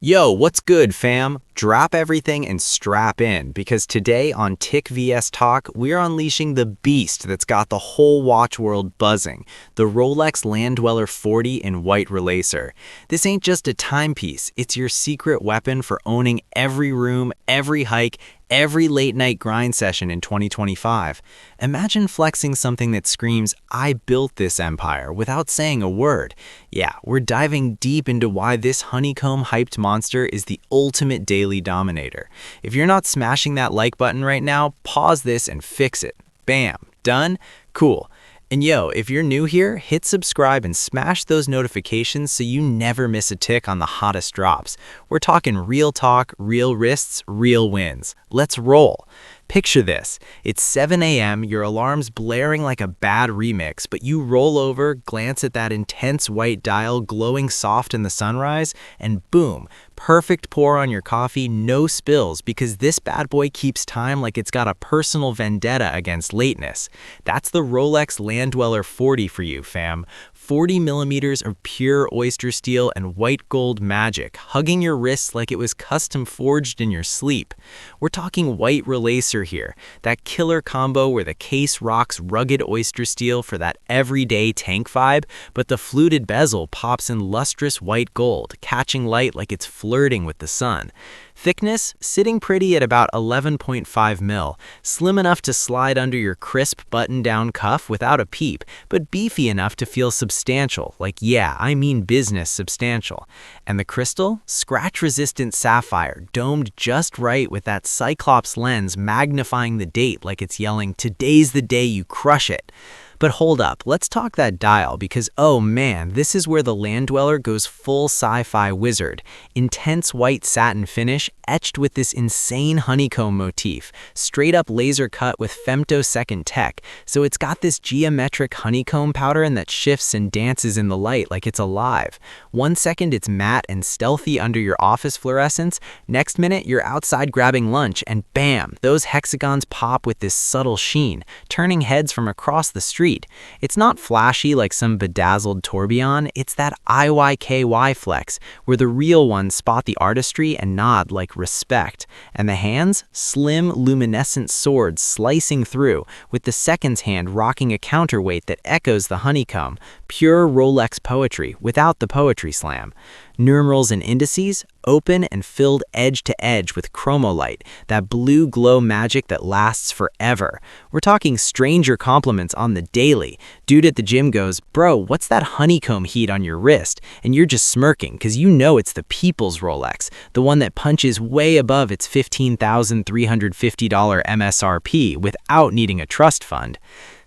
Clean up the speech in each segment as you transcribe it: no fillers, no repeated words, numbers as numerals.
Yo, what's good, fam? Drop everything and strap in, because today on Tick VS Tock, we're unleashing the beast that's got the whole watch world buzzing, the Rolex Land-Dweller 40 in white relacer. This ain't just a timepiece, it's your secret weapon for owning every room, every hike, every late-night grind session in 2025. Imagine flexing something that screams, "I built this empire," without saying a word. Yeah, we're diving deep into why this honeycomb-hyped monster is the ultimate daily dominator. If you're not smashing that like button right now, pause this and fix it. Bam, done? Cool. And yo, if you're new here, hit subscribe and smash those notifications so you never miss a tick on the hottest drops. We're talking real talk, real wrists, real wins. Let's roll. Picture this. It's 7 a.m., your alarm's blaring like a bad remix, but you roll over, glance at that intense white dial glowing soft in the sunrise, and boom, perfect pour on your coffee, no spills, because this bad boy keeps time like it's got a personal vendetta against lateness. That's the Rolex Land-Dweller 40 for you, fam. 40 millimeters of pure oyster steel and white gold magic, hugging your wrists like it was custom forged in your sleep. We're talking white relacer here, that killer combo where the case rocks rugged oyster steel for that everyday tank vibe, but the fluted bezel pops in lustrous white gold, catching light like it's flirting with the sun. Thickness, sitting pretty at about 11.5 mil, slim enough to slide under your crisp button-down cuff without a peep, but beefy enough to feel substantial, like yeah, I mean business substantial. And the crystal? Scratch-resistant sapphire, domed just right with that Cyclops lens magnifying the date like it's yelling, "Today's the day you crush it." But hold up, let's talk that dial, because oh man, this is where the Land-Dweller goes full sci-fi wizard. Intense white satin finish, etched with this insane honeycomb motif, straight up laser cut with femtosecond tech, so it's got this geometric honeycomb pattern that shifts and dances in the light like it's alive. 1 second it's matte and stealthy under your office fluorescence, next minute you're outside grabbing lunch and bam, those hexagons pop with this subtle sheen, turning heads from across the street. It's not flashy like some bedazzled tourbillon, it's that IYKY flex, where the real ones spot the artistry and nod like respect. And the hands? Slim, luminescent swords slicing through, with the second's hand rocking a counterweight that echoes the honeycomb. Pure Rolex poetry, without the poetry slam. Numerals and indices, open and filled edge to edge with chromolite, that blue glow magic that lasts forever. We're talking stranger compliments on the daily. Dude at the gym goes, "Bro, what's that honeycomb heat on your wrist?" And you're just smirking, because you know it's the people's Rolex, the one that punches way above its $15,350 MSRP without needing a trust fund.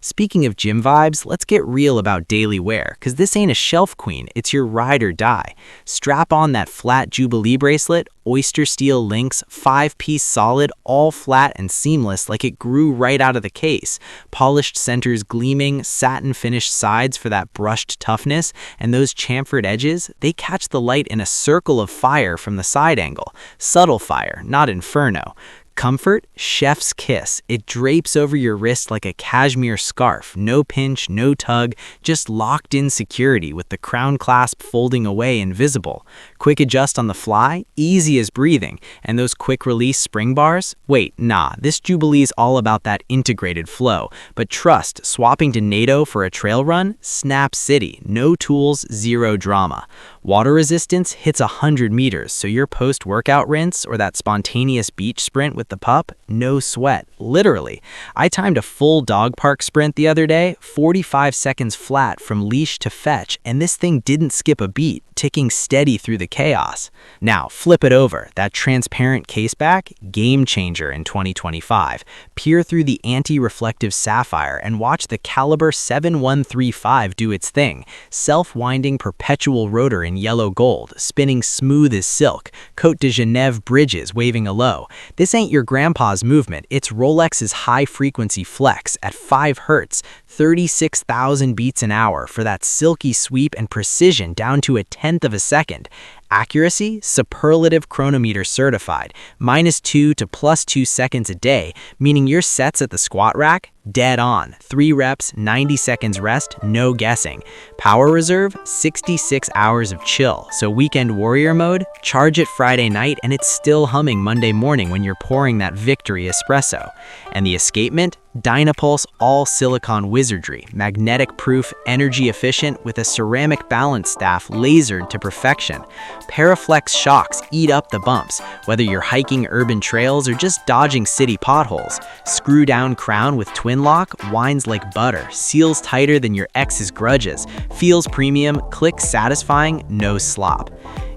Speaking of gym vibes, let's get real about daily wear, because this ain't a shelf queen, it's your ride or die. Strap on that flat Jubilee bracelet, oyster steel links, 5-piece solid, all flat and seamless like it grew right out of the case. Polished centers gleaming, satin finished sides for that brushed toughness, and those chamfered edges, they catch the light in a circle of fire from the side angle. Subtle fire, not inferno. Comfort, chef's kiss. It drapes over your wrist like a cashmere scarf. No pinch, no tug, just locked in security with the crown clasp folding away invisible. Quick adjust on the fly, easy as breathing. And those quick release spring bars? Wait, nah, this Jubilee's all about that integrated flow. But trust, swapping to NATO for a trail run? Snap City. No tools, zero drama. Water resistance hits 100 meters, so your post-workout rinse or that spontaneous beach sprint with the pup, no sweat, literally. I timed a full dog park sprint the other day, 45 seconds flat from leash to fetch, and this thing didn't skip a beat, ticking steady through the chaos. Now, flip it over. That transparent caseback, game changer in 2025. Peer through the anti-reflective sapphire and watch the caliber 7135 do its thing. Self-winding perpetual rotor in yellow gold, spinning smooth as silk, Côte de Genève bridges waving alow. This ain't your grandpa's movement, it's Rolex's high-frequency flex at 5 Hz, 36,000 beats an hour for that silky sweep and precision down to a tenth of a second. Accuracy, superlative chronometer certified, -2 to +2 seconds a day, meaning your sets at the squat rack, dead on. 3 reps, 90 seconds rest, no guessing. Power reserve, 66 hours of chill. So weekend warrior mode, charge it Friday night and it's still humming Monday morning when you're pouring that victory espresso. And the escapement, Dynapulse all silicon wizardry, magnetic proof, energy efficient with a ceramic balance staff lasered to perfection. Paraflex shocks eat up the bumps, whether you're hiking urban trails or just dodging city potholes. Screw down crown with twin lock, winds like butter, seals tighter than your ex's grudges, feels premium, clicks satisfying, no slop.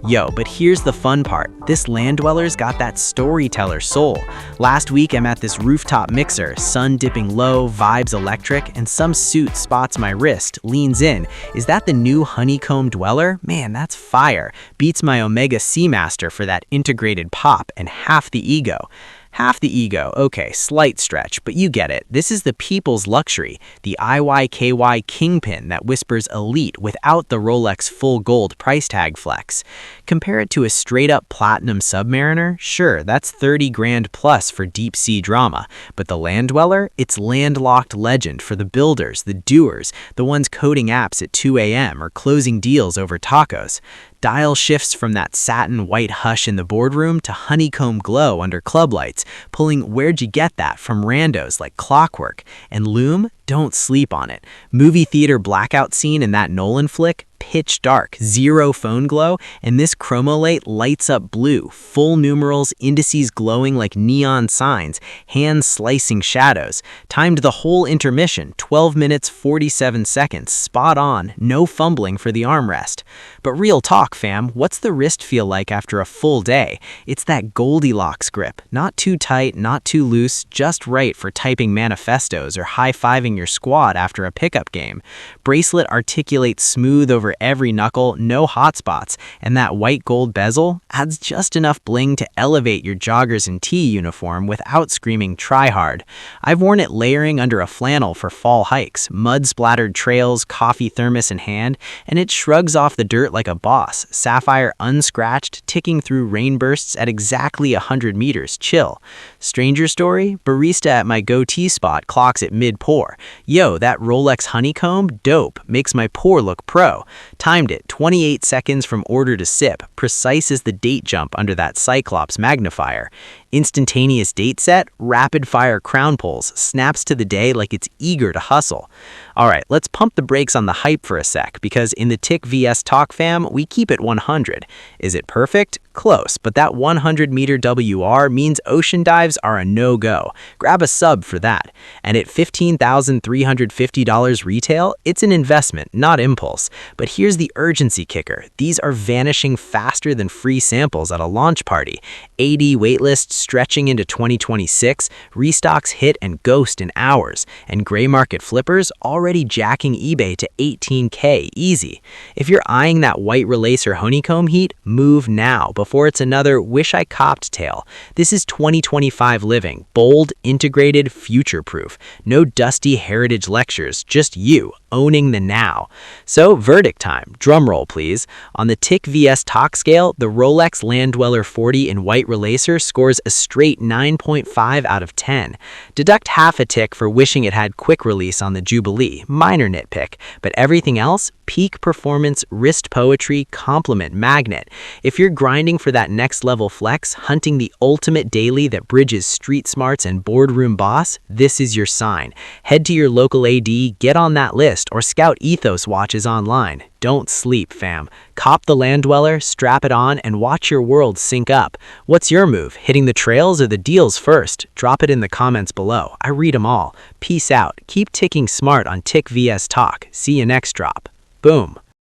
Yo, but here's the fun part. This Land-Dweller's got that storyteller soul. Last week I'm at this rooftop mixer, sun dipping low, vibes electric, and some suit spots my wrist, leans in. Is that the new Honeycomb Dweller? Man, that's fire. Beats my Omega Seamaster for that integrated pop and half the ego. Half the ego, okay, slight stretch, but you get it. This is the people's luxury, the IYKY kingpin that whispers elite without the Rolex full gold price tag flex. Compare it to a straight-up platinum Submariner? Sure, that's 30 grand plus for deep-sea drama, but the Land-Dweller, it's landlocked legend for the builders, the doers, the ones coding apps at 2 a.m. or closing deals over tacos. Dial shifts from that satin white hush in the boardroom to honeycomb glow under club lights, pulling "where'd you get that" from randos like clockwork. And lume, don't sleep on it. Movie theater blackout scene in that Nolan flick, pitch dark, zero phone glow, and this chromolite lights up blue, full numerals, indices glowing like neon signs, hands slicing shadows. Timed the whole intermission, 12 minutes 47 seconds, spot on, no fumbling for the armrest. But real talk, fam, what's the wrist feel like after a full day? It's that Goldilocks grip, not too tight, not too loose, just right for typing manifestos or high-fiving your squad after a pickup game. Bracelet articulates smooth over every knuckle, no hot spots, and that white gold bezel adds just enough bling to elevate your joggers and tee uniform without screaming try hard. I've worn it layering under a flannel for fall hikes, mud-splattered trails, coffee thermos in hand, and it shrugs off the dirt like a boss, sapphire unscratched, ticking through rain bursts at exactly 100 meters chill. Stranger story, barista at my goatee spot clocks at mid-pour. Yo, that Rolex honeycomb, dope, makes my pour look pro. Timed it, 28 seconds from order to sip, precise as the date jump under that Cyclops magnifier. Instantaneous date set, rapid-fire crown pulls, snaps to the day like it's eager to hustle. Alright, let's pump the brakes on the hype for a sec, because in the Tick VS Tock fam, we keep it 100. Is it perfect? Close, but that 100-meter WR means ocean dives are a no-go. Grab a sub for that. And at $15,350 retail, it's an investment, not impulse. But here's the urgency kicker. These are vanishing faster than free samples at a launch party. AD waitlist stretching into 2026, restocks hit and ghost in hours, and gray market flippers already jacking eBay to $18K easy. If you're eyeing that white relacer honeycomb heat, move now before it's another wish I copped tale. This is 2025 living, bold, integrated, future-proof. No dusty heritage lectures, just you owning the now. So verdict time, drum roll please. On the Tick VS Tock scale, the Rolex Land-Dweller 40 in white relacer scores a straight 9.5 out of 10. Deduct half a tick for wishing it had quick release on the Jubilee, minor nitpick, but everything else, peak performance, wrist poetry, compliment magnet. If you're grinding for that next level flex, hunting the ultimate daily that bridges street smarts and boardroom boss, this is your sign. Head to your local AD, get on that list, or scout Ethos watches online. Don't sleep, fam. Cop the Land-Dweller, strap it on, and watch your world sync up. What's your move? Hitting the trails or the deals first? Drop it in the comments below. I read them all. Peace out. Keep ticking smart on Tick VS Tock. See you next drop. Boom.